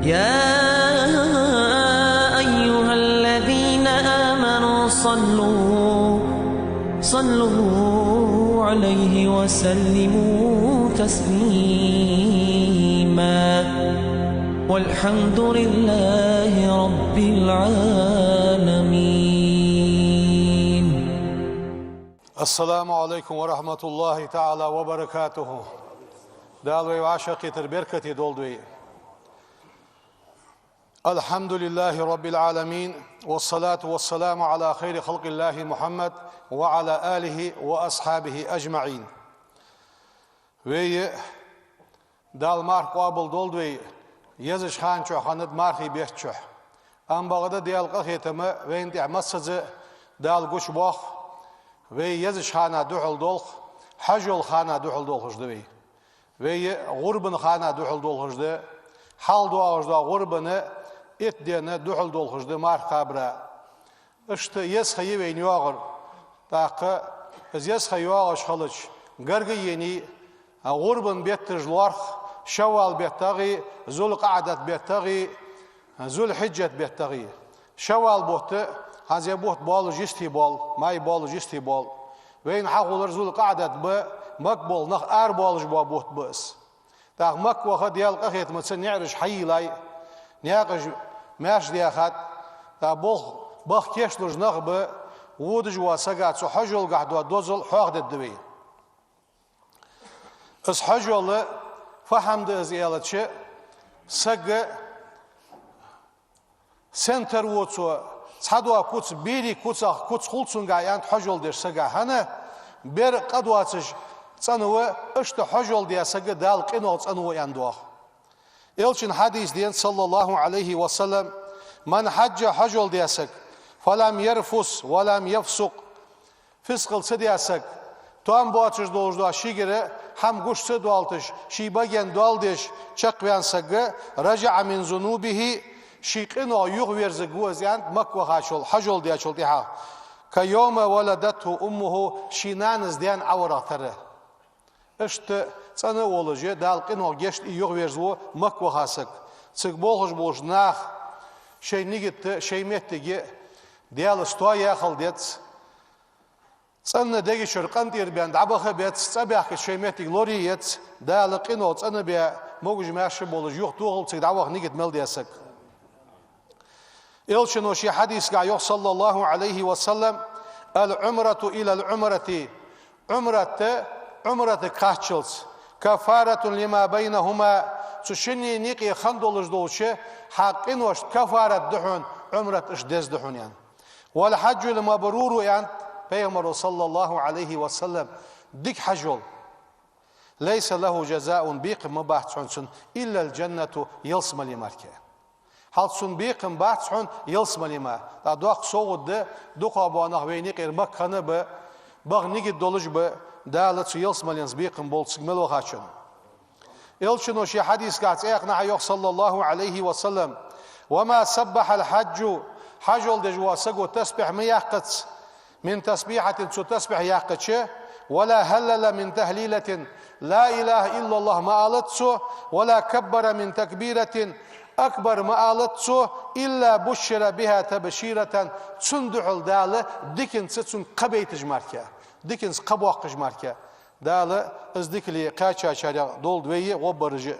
يا أيها الذين آمنوا صلوا عليه وسلموا تسليما والحمد لله رب العالمين. السلام عليكم ورحمة الله تعالى وبركاته. دالوي وعشقي تربركتي دولدوي. الحمد لله رب العالمين والصلاة والسلام على خير خلق الله محمد وعلى آله وأصحابه أجمعين. وي دال مارك قابل دولدوي يزش خانشو خاند مارخي بيشتشو أم بغدا ديال قخيتم وين تعمسز دال قش باخ وي يزش خانا دوحل دولخ حجول خانا دوحل دولخش دوي وي غربن خانا دوحل دولخش دو حال دواغش دو غربن ات دينا دوحل دولخش دو مارخ قابرا اشت يسخي وين يواغر تاق از يسخي يواغش خلج غرغي يني غربن بيترج لورخ شوال بيتغي ذو القعدة بيتغي ذو الحجة بيتغي شوال بوت هذا بوت بالو جستي بال ماي بالو جستي بال وين حقولر ذو القعدة ب مقبول نخ بالج بوت بس تاع مك وخد ديال قخيت متسن يعرج حي لاي نياقج ماش دي اخد تا بخ كيشلوج نخ ب ودج واسقات سو حجول قعدوا دوزل حوغد الدوي اس حجول فهمد از يالتشي سق سنتر ووتسو صدوا كوتس بيري كوتس خلصون قايان حجول دير سقا هنا بير قدواتش صنوه اشت حجول ديا سقا دال قنول صنوه يندوخ يلشن حديث دين صلى الله عليه وسلم من حج حجول ديا سق فلم يرفس ولم يفسق فسقل سديا سق توام بواتش دولجدوا شيغره هم گوش دوالتش شي باген دوالدش چقوان سق رجع من ذنوبه شيقنو يغورز گوزيان مكو هاشول حجول ديا شول ديها كيوم ولدته امه شينانز ديان اوراتره اشت صنه ولجه دالقنو گشت يغورزو مكو هاسق صق بولج بولج ناخ شي نيگت شي متگي ديال ستويا خلدت صنع دقي شرقان تير بيان دعبخ بيت صباح كشيمتي لوريت دالقينو صنع بيا موج ماشي بولج يوخ توغل تصير دعوخ نيجت مل دياسك إلشنو شي حديث قا يوخ صلى الله عليه وسلم العمرة إلى العمرة عمرة كاتشلز كفارة لما بينهما تشني نيقي خندولج دولشه حقينوش كفارة دحون عمرة اش دز دحون يعني والحج المبرور يعني پیغمبر صلى الله عليه وسلم ديك حجول ليس له جزاء بيق مباحثون إلا الجنة يلسم لماركه حالسون بيق مباحثون يلسم لما دوق صوغد دوق أبوانه ويني قير مكانه بغ نيجد دولج دالت يلسم لنز بيق مبولسك ملو خاشن يلشنو شي حديث قاعد ايقنا يوخ صلى الله عليه وسلم وما سبح الحج حجول دجوا سقو تسبح مياقت من تسبيحة تسبح ياقتش ولا هلل من تهليلة لا إله إلا الله ما قالتسو ولا كبر من تكبيرة أكبر ما قالتسو إلا بشر بها تبشيرة تندع الدالة ديكن ستسن قبيت جماركا ديكن قبوق جماركا دالة ازديك لي قاچا شارع دول دوية وبرج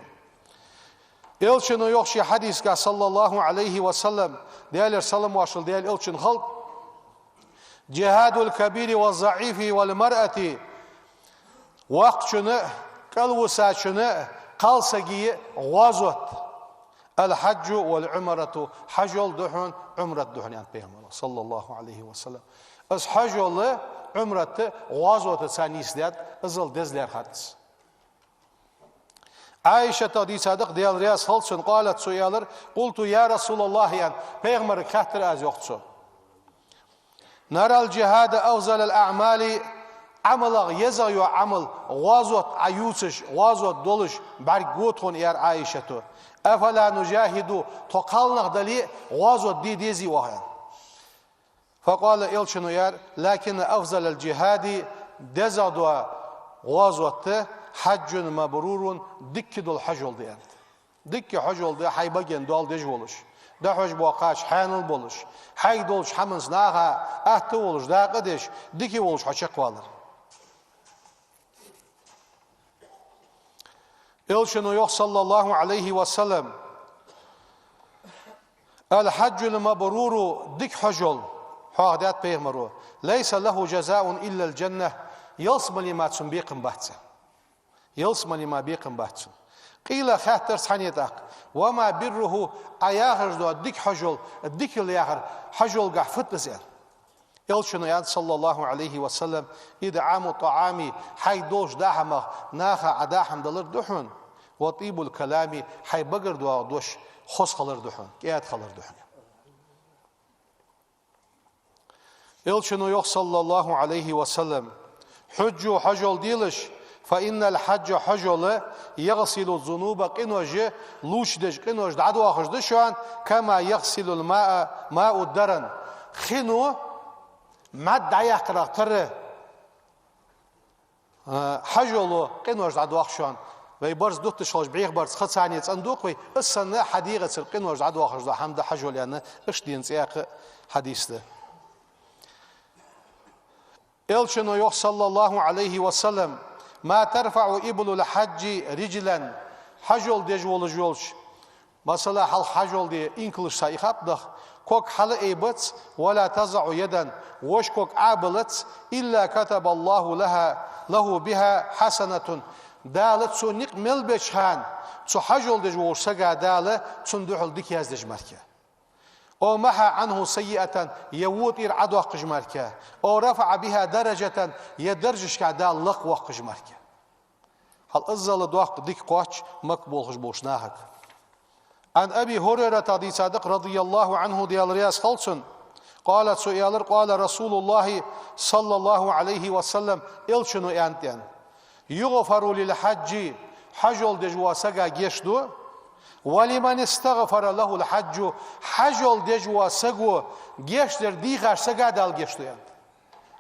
إلشنو يوخشي حديث صلى الله عليه وسلم ديال سلام واشل ديال إلشن خلق جهاد الكبير والضعيف والمرأة وقت شنو كالوسا شنو قالسجي غزوت الحج والعمرة حجول دحون عمرة دحون يعني بيغمبر صلى الله عليه وسلم اس حجول عمرة غزوت سانيس ديات ازل دزلر خاتس عائشة دي صادق ديال رياس خلصن قالت سويالر قلت يا رسول الله يعني بيغمبر كاتر از يوقتسو نرى الجهاد أفضل الأعمال عمل يزايو عمل غازوت عيوتش غازوت دولش برغوتون يا عائشة أفلا نجاهد تقالنا دلي غازوت ديزي وهن فقال إلشنو يار لكن أفضل الجهاد دزادوا غازوت حج مبرور دكدو الحج ديانت Dikki hoş oldu, haybagen doğal dej oluş. Da hoş boğaç, hanıl boluş. Hayd oluş, hamız nağa, ahtı oluş, dağı deş, diki oluş, hoşak valır. Elçinu yok sallallahu aleyhi ve sellem. El-haccul mabruru dik hocol. Hağdat peyğmeru. Leysa lehu cezaun illel cenneh. Yılsma lima tsun biqin bahtsa. Yılsma lima biqin bahtsun. Qila khahtır sanyetak. Vama birruhu ayahır doğa dik hocol. Dik il yahır. Hocol gah fıtlis el. Elçinu yan sallallahu aleyhi ve sellem. İd'amu ta'ami. Haydoş dahamah. Naha adaham dalır duhun. وطيب الكلام حي بقر دوا دوش خص خلر دحون قياد خلر دحون إلشنو يخ صلى الله عليه وسلم حجو حجول ديلش فإن الحج حجول يغسل الذنوب قنوج لوشدش قنوج دعدو آخرج دشوان كما يغسل الماء ماء الدرن خنو مد عياق قرأتر حجولو قنوج دعدو آخرجوان وی برز دوت شلش بیگ برز خد ثانیه صندوق وی السنة حدیقة سرقين ورجع دوا خرج حمد حجول يعني إيش دين سياق حديث ده. إلشنو يخ صلى الله عليه وسلم ما ترفع إبل الحج رجلا حجول دجول جولش مثلا حل حجول دي إنكلش سايخاب ده كوك حل إيبت ولا تزع يدا وش كوك عابلت إلا كتب الله له بها حسنة دالت سو نق مل بشهان سو حجول دج ورسجا داله صندوق ديك يزدج مركه او محى عنه سيئة يوت إر عدو قجمركه او رفع بها درجة يدرجش كعدال لقوة قجمركه هل أزل دوق ديك قوش مقبول خجبوش ناهك عن أبي هريرة رضي صادق رضي الله عنه ديال رياس خلصن قالت سؤالر قال رسول الله صلى الله عليه وسلم إلشنو أنتين يغفر للحج حجول دجوا سجا جشدو ولمن استغفر له الحج حجول دجوا سجوا جشدر ديخر سجا دال جشدو يعني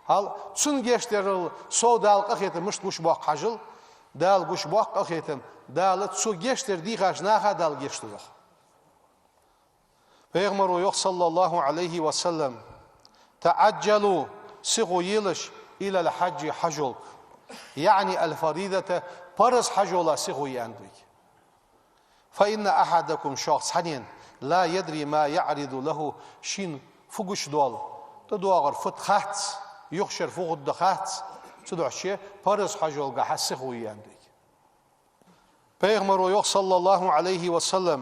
هل سن جشدر سو دال قخيتم مش بوش باق حجل دال بوش باق قخيتم دال سو جشدر ديخر ناخا دال جشدو Peygamber yok sallallahu aleyhi ve sellem تعجلوا سغو يلش إلى الحج حجول يعني الفريضة فرض حجولا سغوي عندك فإن أحدكم شخص حنين لا يدري ما يعرض له شين فوقش دول تدوغر فتخات يخشر فوق الدخات تدوع شيء فرض حجول قاح سغوي عندك Peygamber yok sallallahu aleyhi ve sellem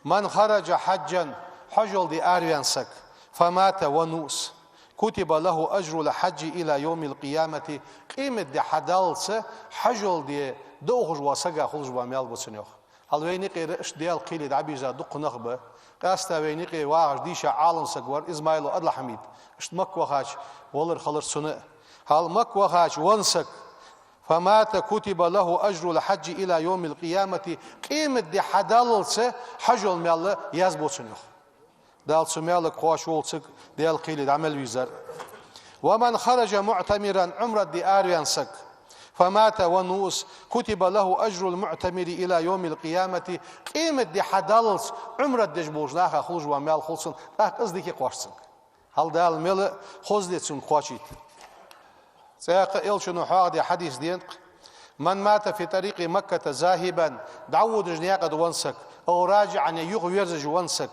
من خرج حجا حجول دي آريانسك فمات ونوس كتب له أجر الحج إلى يوم القيامة قيمة دي حدالس حجول دي دوغج واسقا خلج واميال بسنيوخ هل وينيقي رئيش ديال قيلي دعبيزا دق نخبة قاستا وينيقي واغج ديشا عالم سقوار إزمايلو أدل حميد اشت مك وخاش ولر خلر سنة هل مك وخاش وانسك فمات كتب له أجر الحج إلى يوم القيامة قيمة دي حدالس حجول ميال يازبو سنيوخ دال سميالك قواش ولسك ديال قيلي دعمل ويزر ومن خرج معتمرا عمرة دي آريانسك فمات ونوس كتب له أجر المعتمر إلى يوم القيامة قيمة دي حدالس عمرة ديش بوجناها خلج وميال خلصن تاك ازديكي قواشسن هل دال ميل خوزدتسن قواشيت سياق إلشنو حاغ حديث دينق من مات في طريق مكة ذاهبا دعود جنياقد وانسك أو راجعا يغويرزج وانسك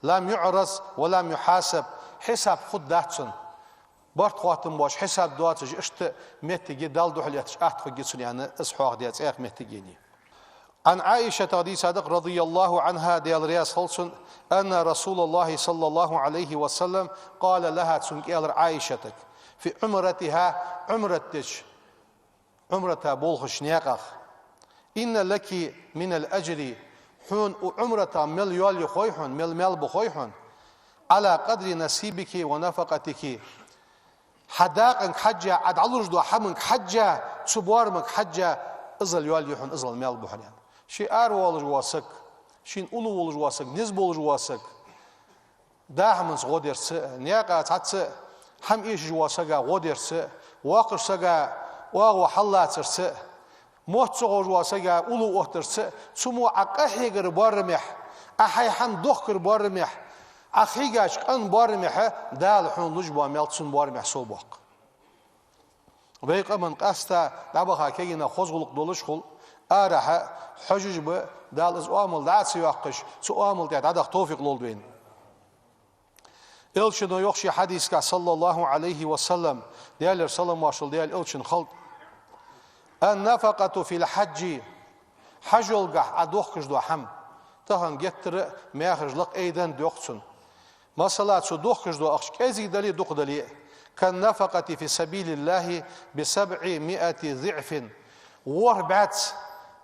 لم يعرس ولم يحاسب حساب خود داتسن برت خواتم باش حساب دواتش اشت متجي دال دوحلياتش احت خجيتسن يعني اسحاق ديات اخ متجيني عن عائشة رضي صادق رضي الله عنها ديال رياس خلصن أن رسول الله صلى الله عليه وسلم قال لها تسنكيال عائشتك في عمرتها عمرتش عمرتها بولخش نياقخ إن لك من الأجر حون عمرة مليول يخويحون مل بخويحون على قدر نصيبك ونفقتك حداقك حجة عد علوجدو حمك حجة تبوارمك حجة ازل يول يحون ازل مال بحريان شي ار ولج واسك شين اولو ولج واسك نزب ولج واسك داهمنس غودرس نياقا تاتس هم ايش واسقا غودرس واقرسقا واغو حلاترس موت واسجا أولو أهترس سمو أقهيجر بارمح أحيحن دخر بارمح أخيجاش أن بارمح دال حون لجبا ملتسون بارمح صوبق بيق من قاستا دابخا كينا خزغلق دولش خل آرح حجج ب دال از أمل دعت سياقش سو أمل دعت عدق توفيق لولدوين إلشنو يخشي حديث صلى الله عليه وسلم ديال رسول ماشل ديال إلشن خلط النفقة في الحج حجل قح أدوخش دو حم تهان جتر مياخرج لق أيضا دوخسن مثلا سو دوخش دو أخش كذي دلي دوخ دلي كالنفقة في سبيل الله ب700 ضعف وربعت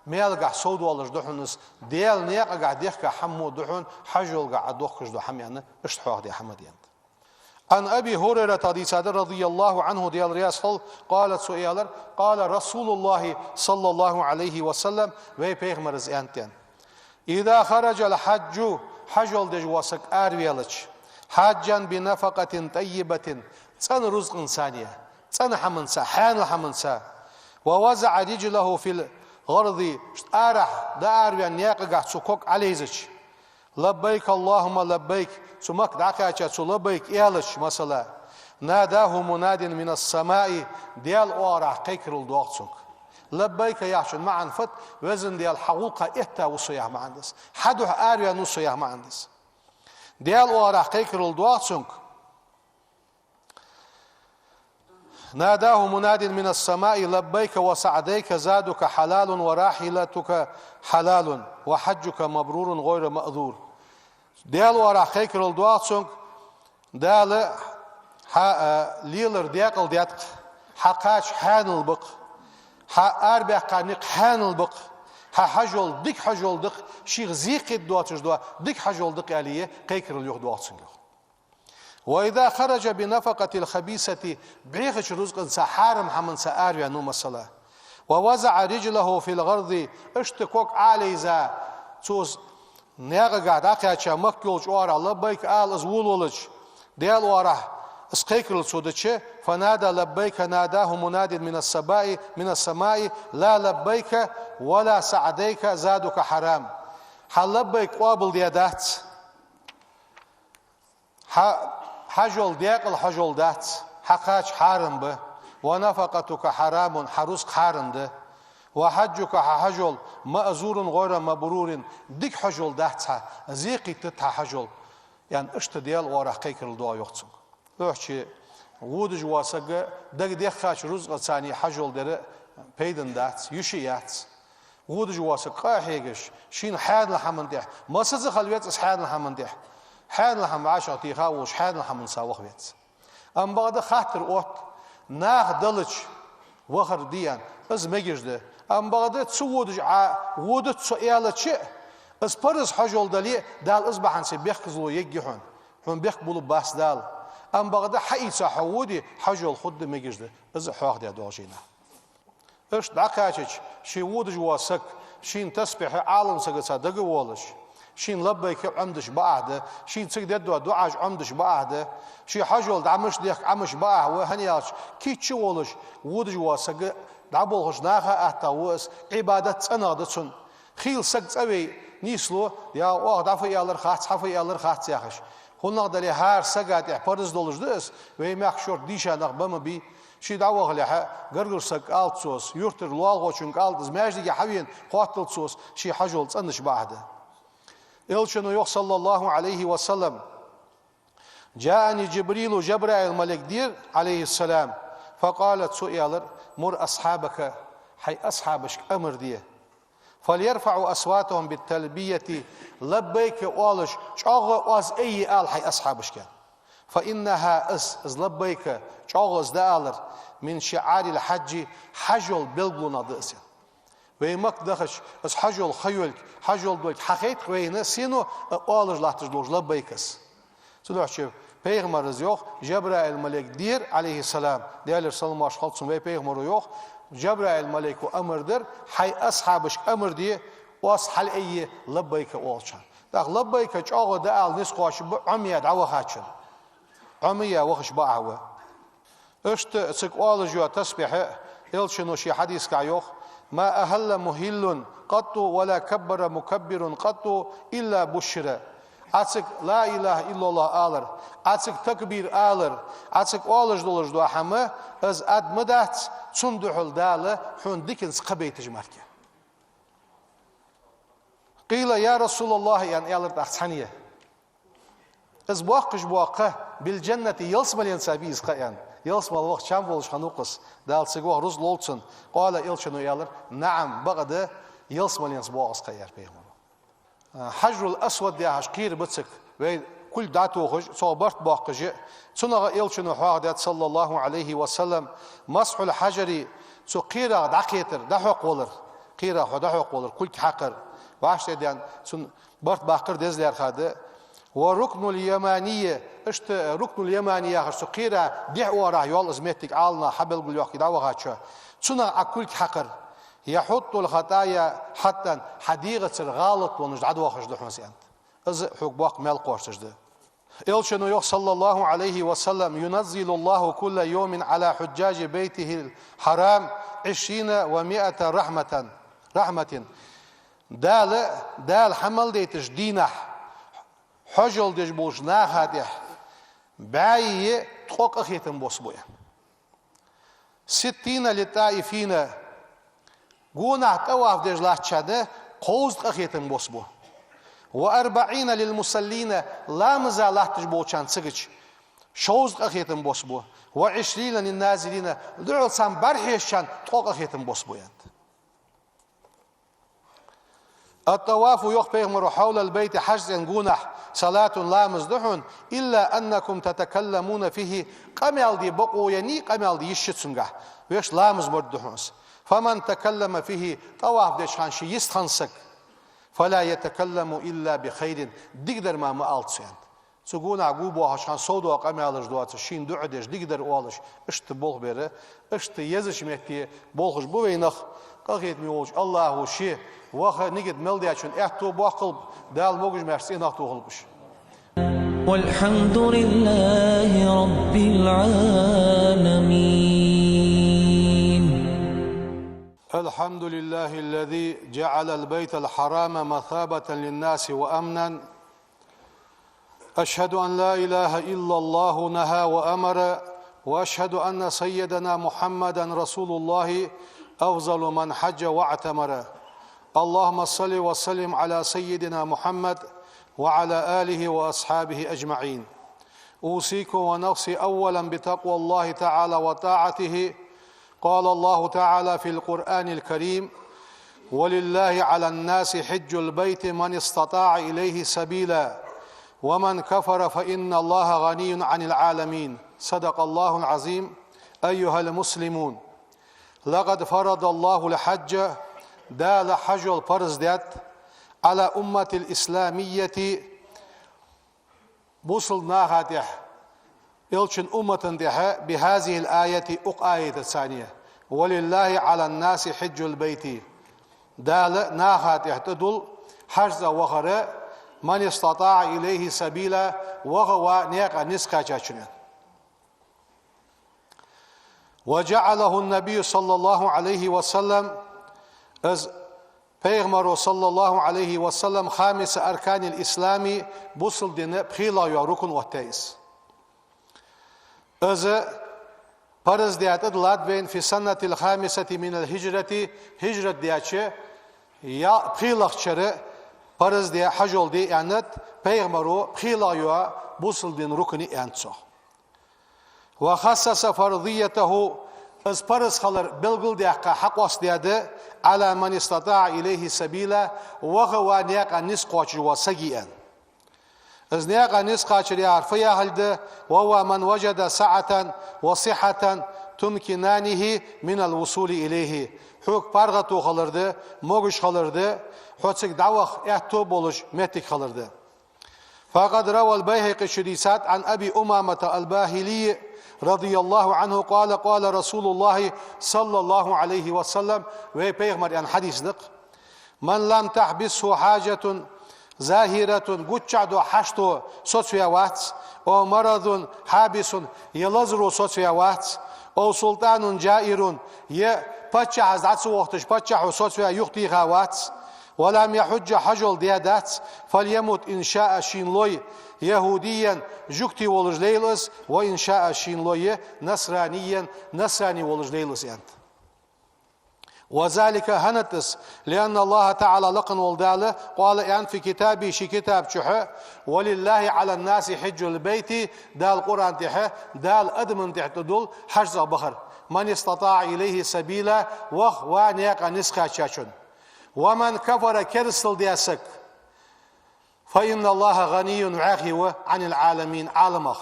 ميال قح سود والله دحنس ديال نيق قح ديخ حمو دحن حجل قح أدوخش دو حم يعني اشتحوه دي حمد يعني عن أبي هريرة رضي الله عنه ديال رياسل قالت سؤالر قال رسول الله صلى الله عليه وسلم وي پیغمبرز انتن إذا خرج الحج حجل دجواسك آرويالج حجا بنفقة طيبة تن رزق ثانية تن حمنسا حان الحمنسا ووزع رجله في الغرض آرح دا آرويان نياقا سكوك عليزج لبيك اللهم لبيك سمك دعكا سو لبيك إيالش مثلا ناداه مناد من السماء ديال أورا قيكر الدوغتسوك لبيك يحشن معن فت وزن ديال حقوقة إتا وصيح معندس حدوح آريا نصيح معندس ديال أورا قيكر الدوغتسوك ناداه مناد من السماء لبيك وسعديك زادك حلال وراحلتك حلال وحجك مبرور غير مأذور ديال ورا خيكر الدواتسونك دال ليلر ديقل ديتق حقاش حان البق أربع قانق حان البق حجول ديك حجول دق شيخ زيق الدواتش دوا ديك حجول دق عليه قيكر اليوخ دواتسونك وإذا خرج بنفقة الخبيثة بعيخش رزق سحارم حمن سآريا نوم الصلاة ووزع رجله في الغرض اشتكوك عليزا توز نياغا قاعد اقيا مكيولج اورا لبيك آل ازولولج ديال ورا اسقيكرل سودتش فنادى لبيك ناداه مناد من السماء لا لبيك ولا سعديك زادك حرام حل لبيك قابل ديادات حجل ديقل حجل دات حقاش حارم به ونفقتك حرام حرزق حارم ده وحجك حجل مأزور غير مبرور ديك حجل داتها زيقي تتها حجل يعني اشت ديال ورا قيكر الدعاء يختصم لوحشي وودج واسق دق ديخاش رزق ثاني حجل در بيدن دات يشيات وودج واسق قاحيقش شين حاد لحمن ديح ما سزخ الويت اس حاد لحمن ديح حاد لحم عاشر تيخاوش حاد لحمن ساوخ ويت ام بعد خاطر اوت ناخ دلج وخر ديان از مجرده ام بعد تسودج ودت سؤالتش از پرز حجل دلی دال از بحنسي بيخزلو يجيحون هم بيقبلوا باس دال ام بعد حقيقة حودي حجل خد مجرده از حواخ دي دوجينا اش دعكاتش شي ودج واسك شين تسبح عالم سقسا دق ولش شين لبيك عمدش بعده شين تسجد دعاج عمدش بعده شي حجل دعمش ديك عمش بعه وهنياش كيتش ولش ودج واسك دعبولش ناخا احتاوس عبادت انادتسن خيل سقط اوي نيسلو يا او دافي يالر خاص حفي يالر خاص ياخش هناك دلي هار سقات احبرز دولش دس ويماك شور ديشا نقبم بي شي دعوه لها غرغر سق التسوس يورتر لوالغوچن قالدز ماجدي حوين قاتلتسوس شي حجول صنش بعده إلشنو يخ صلى الله عليه وسلم جاءني جبرائيل ملك دير عليه السلام فقالت سؤالر مر أصحابك حي أصحابك أمر ديه فليرفعوا أصواتهم بالتلبية لبيك أولش شاغ واز أي آل حي أصحابك فإنها از لبيك شاغ از دالر من شعار الحج حجل بلغلنا دأسي ويمك دخش از حجل خيولك حجل دوك حقيت وينا سينو أولش لاتجلوش لبيكس سلوحش Peygamberimiz yok. Cebrail melek dir aleyhisselam. Değerli sallallahu aleyhi ve sellem ve peygamberi yok. Cebrail meleku emirdir. Hay ashabış emir diye was hal iyi labbayka olçan. Da labbayka çağı da al nis qoşı bu amiya dawa haçın. Amiya وخش باعوا. اشت سك اولجو تسبيح يلشنو شي حديث كا yok. ما أهل مهل قط ولا كبر مكبر قط إلا بشر. Açık la ilahe illallah alır, açık tekbir alır, açık olaj dolaj duahamı, az admıdat, çunduhul dalı, hun dikins qabeytiş marke. Qila ya Resulullah yani alır tahtsaniye. Az buaqqa bil cenneti yalsmaliyan sabiz qayan. Yalsmal vaqt çam boluş xanuqs, dalsıg vaq rus lolsun. Qala ilçinu yalır, naam bagada yalsmaliyan buaqs qayar peygamber. Hajrul aswad ya hashqir bitsik ve kul datu xoj sobart baqıcı sunağa elçinu haqdat sallallahu aleyhi ve sellem mashul hajri su qira daqitir dahuq olur qira dahuq olur kul haqir başlayan sun bart baqır dezler xadı ve ruknul yamaniye işte ruknul yamaniye su qira dihwara yol izmettik alna habel gul yoq davağa suna akul haqir يحط الخطايا حتى حديقة الغالط ونجد واخش دحوس أنت إذا حقوق مال قرشش ده إلشنو يخ صلى الله عليه وسلم ينزل الله كل يوم على حجاج بيته الحرام 20 و100 رحمة دال حمل ديتش دينح حجل ديش بوش ناخدح باي تقوق أخيتم بوسبويا 60 للطائفين جونع تواف ديج لاتشاده قوز قخيتن بوسبو و40 للمصلين لا مزال لاتج بوچان سغچ شوز قخيتن بوسبو و20 للنازلين دعو سان برهشان توق قخيتن بوسبو يند الطواف يخ بيغمر حول البيت حجز جونح صلاة لا مزدحون إلا أنكم تتكلمون فيه قمال دي بقو يعني قمال دي يشتسنغا ويش لا مزبردحونس فمن تكلم فيه طواف دشان شي يستخنسك فلا يتكلم إلا بخير دقدر ما مالت سيند تقول عقوبة عشان صودوا قمالش دوات شين دعدش دقدر والش اشت بولغ بره اشت يزش مهتي بولغش بوينخ قاقيت ميوج الله وشي واخ نيجد ملدي عشان احتو باقلب دال موجش مرسي ناختو غلبش والحمد لله رب العالمين. الحمد لله الذي جعل البيت الحرام مثابة للناس وأمنا. أشهد أن لا إله إلا الله نهى وأمر وأشهد أن سيدنا محمدا رسول الله أفضل من حج واعتمر. اللهم صل وسلم على سيدنا محمد وعلى آله وأصحابه أجمعين. أوصيكم ونفسي أولا بتقوى الله تعالى وطاعته. قال الله تعالى في القرآن الكريم ولله على الناس حج البيت من استطاع إليه سبيلا ومن كفر فإن الله غني عن العالمين. صدق الله العظيم. أيها المسلمون لقد فرض الله الحج دال حج الفرز دات على أمة الإسلامية بوصل ناهاته إلشن أمة دها بهذه الآية آية الثانية ولله على الناس حج البيت دال ناهاته تدل حج وغراء من استطاع إليه سبيلا وغوا نيقا نسكا جاشنا. وجعله النبي صلى الله عليه وسلم از پیغمبر صلى الله عليه وسلم خامس أركان الإسلام بوصل دين بخيلا يا ركن وتيس. از فرض ديات لادوين في سنة الخامسة من الهجرة هجرة دياتشه يا بخيلا خشرة فرض دي حجول دي أنت پیغمبر بخيلا يا بوصل دين ركن أنتسو. وخصص فرضيته از فرض خلر بلغل دياقا حق واسدياده على من استطاع إليه سبيلا وغوا نياقا نسقوش وسجيئا. از نياقا نسقوش يعرفيا هلده وهو من وجد سعة وصحة تمكنانه من الوصول إليه. حق فرغتو خلرده موغش خلرده حوتسك دعوخ احتو بولش متك خلرده. فقد روى البيهقي الشديسات عن أبي أمامة الباهلي رضي الله عنه قال قال رسول الله صلى الله عليه وسلم ve peygamber yani hadislik من لم تحبسه حاجة ظاهرة قتشعد حشتو سوتسويا واتس أو مرض حابس يلزر سوتسويا واتس أو سلطان جائر يبتشع زعت وقتش بتشع وصوت فيها يختي غوات ولم يحج حجل ديادات فليمت إن شاء شينلوي يهوديا جكتي ولجليلس وإن شاء شينلوي نصرانيا نصراني ولجليلس أنت وذلك هنتس لأن الله تعالى لقن والدالة قال أن في كتابي شي كتاب شحة ولله على الناس حج البيت دال قرآن تحه دال أدمن تحت دول حجز بخر من استطاع إليه سبيلا وانيق نسخة شاشن ومن كفر كرسل دياسك فإن الله غني عاخي عن العالمين عالمخ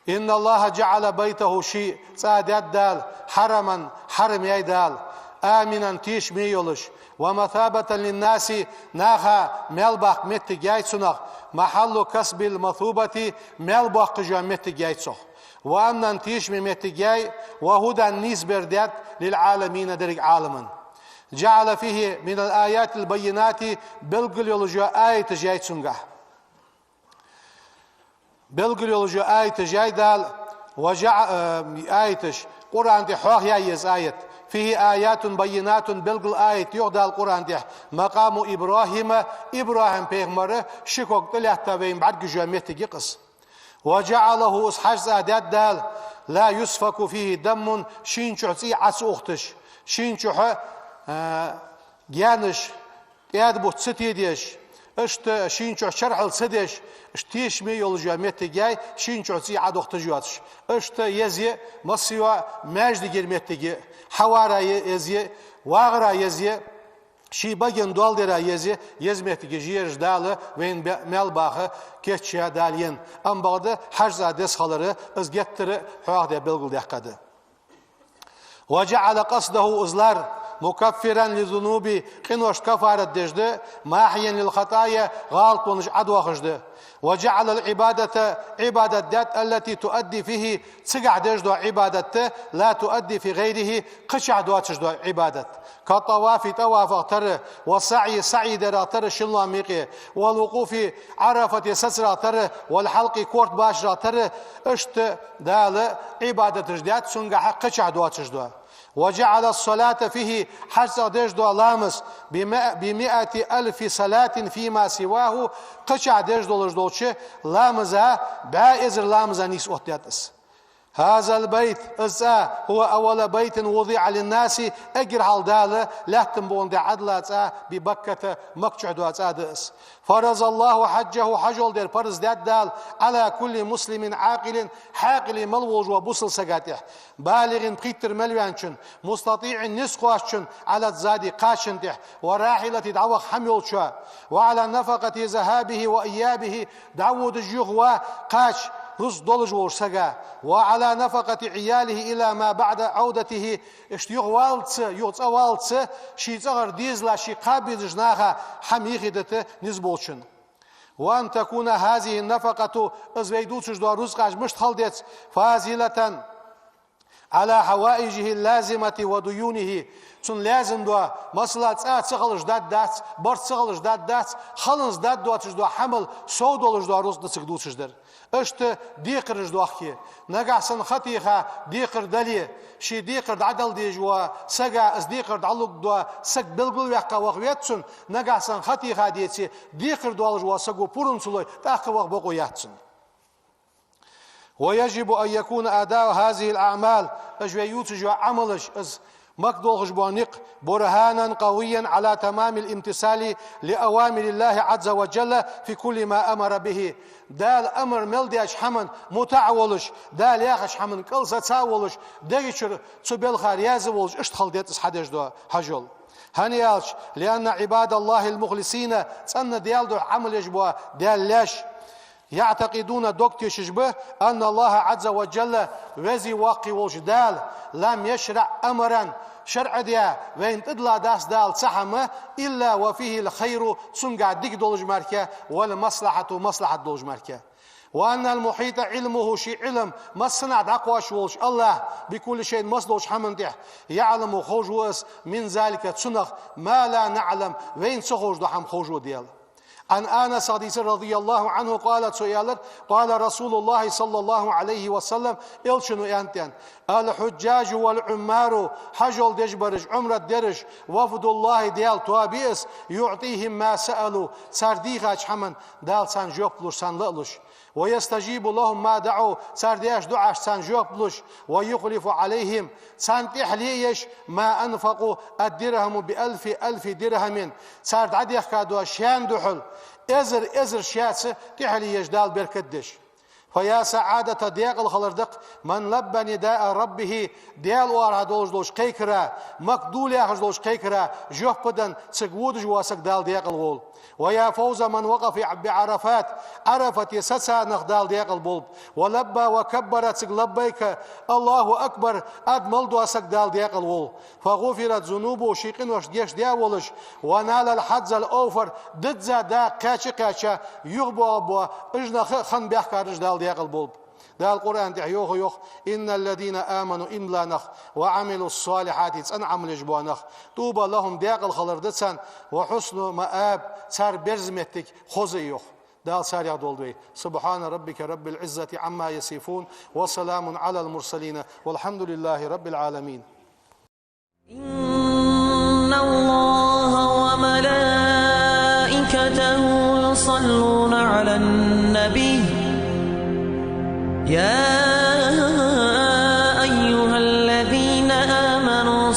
إن الله جعل بيته شيء سادات دال حرما حرم يدال آمنا تيش ميولش ومثابة للناس ناخا ملبق مت جايتسنخ محل كسب المثوبة ملبق جا مت جايتسخ وأمنا تيش مت جاي وهدى نسبر دات للعالمين درج عالما جعل فيه من الآيات البينات بلغل يلجا آية جايتسنغ بلغل يلجا آية جايدال وجع آيتش قرآن دي حواه يايز آية فيه آيات بينات بلغل آية يغدى القرآن دي مقام إبراهيم بيغمره شكوك تليه تابين بعد جامعة قص وجعله أصحاج آدات دال لا يسفك فيه دم شين شعسي عس أختش شين شعه جانش يادبو تستيديش اشت شينچو شرحل سدش اشتيش مي يول جامعة جاي شينچو سي عاد اختجواتش اشت يزي مصيوا ماجد جرمتجي حوارا يزي واغرا يزي شي باجن دول درا يزي يزمتجي جيرج دال وين مال باخه كيتشا دالين ام بعد حجز دس خلره از گتر حواده بلغل دقده وجعل قصده ازلار مكفرا لذنوب قنوش كفارة دجده ماحيا للخطايا غالط ونش عدوى خجده وجعل العبادة عبادة ذات التي تؤدي فيه تسقع دجده عبادته لا تؤدي في غيره قشع دواتش عبادة كطواف طواف اغتر والسعي سعي در اغتر شلو عميقي والوقوف عرفة سسر اغتر والحلق كورت باش اغتر اشت دال عبادة جدات سنقع قشع دواتش دو وجعل الصلاة فيه حجز دجدو لامس ب100,000 صلاة فيما سواه قشع دجدو لجدوش لامزا بائزر لامزا نيس أحتياتس هذا البيت هو أول بيت وضع للناس أجر هالدالة لا تنبون دي عدلة ببكة مكتشع دواتس فرض الله حجه حجل دير فرض دال على كل مسلم عاقل حاقل ملوج وبصل سقاته بالغ بخيتر مليانشن مستطيع نسخواشن على الزادي قاشنته وراحلة دعوة حملشا وعلى نفقة ذهابه وإيابه دعوة الجوغ وقاش رز دولج ورسجا وعلى نفقة عياله إلى ما بعد عودته اشتيغ والتس يوتس والتس شي صغر ديزلا شي قابض جناها حميخدته نزبوشن وأن تكون هذه النفقة ازويدوتش دو رزقاش مش خلدت فازلة على حوائجه اللازمة وديونه سن لازم دو مسألة سخلش دات برد سخلش دات خلنز دات دواتش دو حمل سودولش دو رزق تسكدوتش در اشت ديقرج دوخي نقعسن خطيخة ديقر دلي شي ديقر عدل ديجوا سقع از ديقر دعلق دو سق بلغل وقا وقويتسن نقعسن خطيخة ديتي ديقر دوالج وسقو پورن سلوي تاقي وق بقو ياتسن ويجب أن يكون أداء هذه الأعمال أجويوت جو عملش از مقدول خجبانق برهانا قويا على تمام الامتثال لأوامر الله عز وجل في كل ما أمر به دال أمر ملديش حمن متعولش دال ياخش حمن قلصة تاولش دايشر تبال خاريازولش اشتخل ديت اسحدش دو حجول هنيالش لأن عباد الله المخلصين تسنى ديال دو عمل يجبوا دال لاش يعتقدون دكتور شجبه أن الله عز وجل وزي واقي وجدال لم يشرع أمرا شرع ديا وين تدلا داس دال سحمه إلا وفيه الخير سنقع ديك دولج ماركة والمصلحة مصلحة دولج ماركة وأن المحيط علمه شيء علم ما صنع دقوا شولش الله بكل شيء مصدوش حمنده يعلم خوجوس من ذلك تسنخ ما لا نعلم وين سخوج دحم خوجو ديال عن أنس رضي الله عنه قالت سؤالت قال رسول الله صلى الله عليه وسلم إلشنو أنتن الحجاج والعمار حجل دجبرج عمرة درج وفد الله ديال توابيس يعطيهم ما سألوا سرديخاج حمن دال سان جوبلوش سان لألوش ويستجيب لهم ما دعوا سردياش دعاش سان جوبلوش ويخلف عليهم سان تحليش ما أنفقوا الدرهم بألف درهم سرد عديخ كادوا شان دحل ازر شاتس تحليش دال بركدش فيا سعادة ديق الخلردق من لبى نداء ربه ديال وارها دولش قيكرا مقدول ياخش دولش قيكرا جوف بدن سقود جواسك دال ديق الغول ويا فوز من وقف بعرفات عرفت يسسا نخدال ديق البلب ولبى وكبرت سق لبيك الله أكبر أدمل دواسك دال ديق الغول فغفرت ذنوبه شيقين وش ديش دياولش ونال الحدز الأوفر ددزا دا قاشا يغبو أبوا اجنا خن بيحكارج دال ديق البلب ده القرآن تحيوه يوخ إن الذين آمنوا إملا نخ وعملوا الصالحات تنعم لجبوا نخ طوبى لهم ديق الخلردتسان وحسن مآب سار برزمتك خوزي يوخ ده سار يغدول سبحان ربك رب العزة عما يصفون وسلام على المرسلين والحمد لله رب العالمين. إن الله وملائكته يصلون على النبي يا أيها الذين آمنوا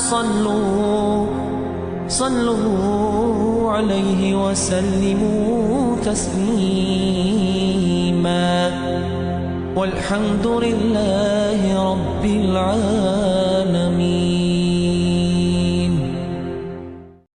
صلوا عليه وسلموا تسليما والحمد لله رب العالمين.